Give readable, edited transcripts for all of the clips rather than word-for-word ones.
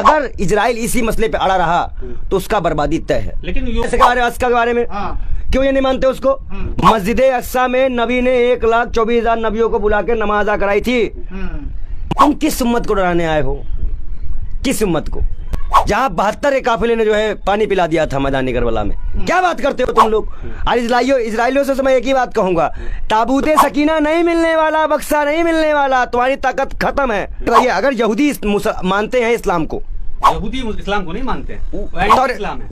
अगर इजराइल इसी मसले पे अड़ा रहा तो उसका बर्बादी तय है। लेकिन के बारे में क्यों ये नहीं मानते उसको? मस्जिद अक्सा में नबी ने 1,24,000 नबियों को बुला के नमाज अदा कराई थी। तुम किस उम्मत को डराने आए हो? किस उम्मत को? जहाँ 72 काफिले ने जो है पानी पिला दिया था मैदानी करबला में। क्या बात करते हो तुम लोग? और इजराइलियों से मैं एक ही बात कहूंगा, ताबूते सकीना नहीं मिलने वाला, बक्सा नहीं मिलने वाला, तुम्हारी ताकत खत्म है। तो ये अगर यहूदी मानते हैं इस्लाम को, यहूदी इस्लाम को नहीं मानते हैं,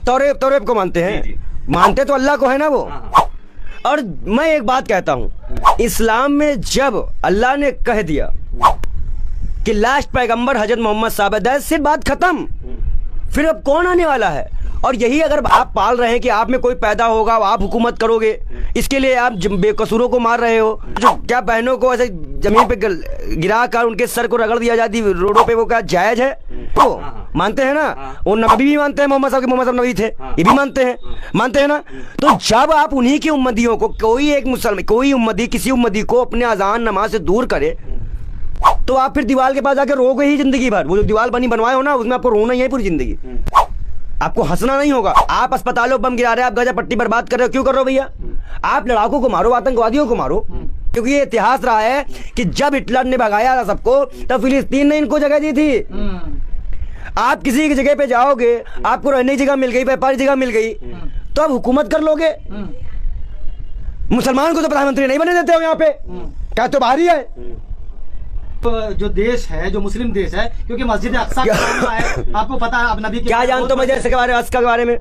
तौरेब को मानते हैं। मानते तो अल्लाह को है ना वो। और मैं एक बात कहता हूँ, इस्लाम में जब अल्लाह ने कह दिया कि लास्ट पैगंबर हजरत मोहम्मद साहब है, सिर्फ बात खत्म। फिर अब कौन आने वाला है? और यही अगर आप पाल रहे हैं कि आप में कोई पैदा होगा, आप हुकूमत करोगे, इसके लिए आप बेकसूरों को मार रहे हो। जो क्या बहनों को ऐसे जमीन पे गिरा कर उनके सर को रगड़ दिया जाती रोडों पे, वो क्या जायज है? तो मानते हैं ना, वो नबी भी मानते हैं, मोहम्मद साहब नबी थे, ये भी मानते हैं ना। तो जब आप उन्हीं की उम्मदियों को, कोई एक मुसलमान, कोई उम्मदी किसी उम्मदी को अपने अजान नमाज से दूर करे, तो आप फिर दीवार के पास जाकर रोगे ही जिंदगी भर। वो जो दीवार बनी बनवाए हो ना, उसमें आपको रोना ही है पूरी जिंदगी, आपको हंसना नहीं होगा। आप अस्पतालों बम गिरा रहे हैं, आप गजा पट्टी बर्बाद कर रहे हो, क्यों कर रहे हो भैया? आप लड़ाकों को मारो, आतंकवादियों को मारो, क्योंकि ये इतिहास रहा है कि जब हिटलर ने भगाया था सबको, तब फिलिस्तीन ने इनको जगह दी थी। आप किसी की जगह पे जाओगे, आपको रहने की जगह मिल गई, व्यापारी जगह मिल गई, तो आप हुकूमत कर लोगे। मुसलमान को तो प्रधानमंत्री नहीं बने देते हो यहाँ पे, क्या तो बाहर ही है। जो देश है, जो मुस्लिम देश है, क्योंकि मस्जिद अक्सा है, आपको पता है, अब नबी क्या जानते हो मस्जिद के बारे में?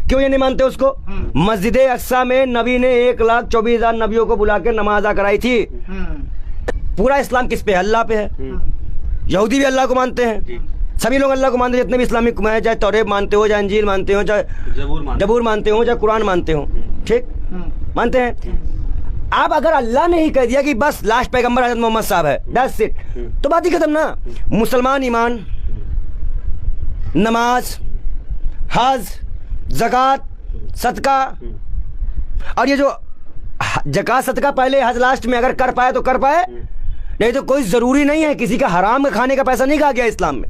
क्यों ये नहीं मानते उसको? मस्जिद अक्सा में नबी ने 1,24,000 नबियों को बुला के नमाज अदा कराई थी। पूरा इस्लाम किस पे है? अल्लाह पे है। यहूदी भी अल्लाह को मानते हैं, सभी लोग अल्लाह को मानते हैं, जितने भी इस्लामिक हैं, चाहे तौरेब मानते हो, चाहे इंजील मानते हो, चाहे जबूर मानते हो, चाहे कुरान मानते हो, ठीक मानते हैं। अब अगर अल्लाह ने ही कह दिया कि बस लास्ट पैगंबर हज़रत मोहम्मद साहब है, दैट्स इट, तो बात ही खत्म ना। मुसलमान ईमान, नमाज, हज, ज़कात, सदका, और ये जो ज़कात सदका पहले, हज लास्ट में, अगर कर पाए तो कर पाए, नहीं तो कोई ज़रूरी नहीं है। किसी का हराम खाने का पैसा नहीं कहा गया इस्लाम में।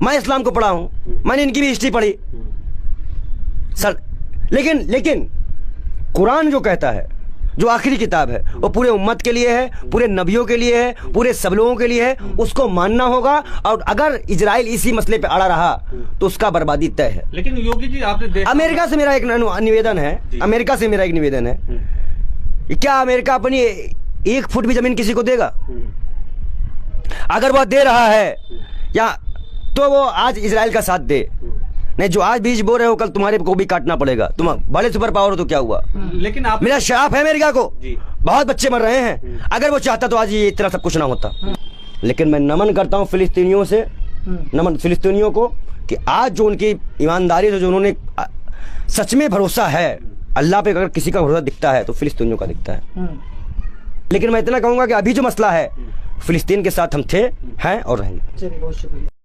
मैं इस्लाम को पढ़ा हूँ, मैंने इनकी भी हिस्ट्री पढ़ी सर। लेकिन कुरान जो कहता है, जो आखिरी किताब है, वो पूरे उम्मत के लिए है, पूरे नबियों के लिए है, पूरे सब लोगों के लिए है, उसको मानना होगा। और अगर इजराइल इसी मसले पे अड़ा रहा तो उसका बर्बादी तय है। लेकिन योगी जी, आपने अमेरिका से मेरा एक निवेदन है, क्या अमेरिका अपनी 1 फुट भी जमीन किसी को देगा? अगर वो दे रहा है या तो वो आज इजराइल का साथ दे, नहीं जो आज बीज बो रहे हो कल तुम्हारे को भी काटना पड़ेगा। तुम बड़े सुपर पावर हो तो क्या हुआ? लेकिन आप, मेरा श्राप है अमेरिका को, बहुत बच्चे मर रहे हैं। अगर वो चाहता तो आज ये इतना सब कुछ ना होता। लेकिन मैं नमन करता हूँ फिलिस्तीनियों को कि आज जो उनकी ईमानदारी से, जो उन्होंने सच में भरोसा है अल्लाह पे, अगर किसी का भरोसा दिखता है तो फिलिस्तीनियों का दिखता है। लेकिन मैं इतना कहूँगा कि अभी जो मसला है, फिलिस्तीन के साथ हम थे, हैं और रहेंगे।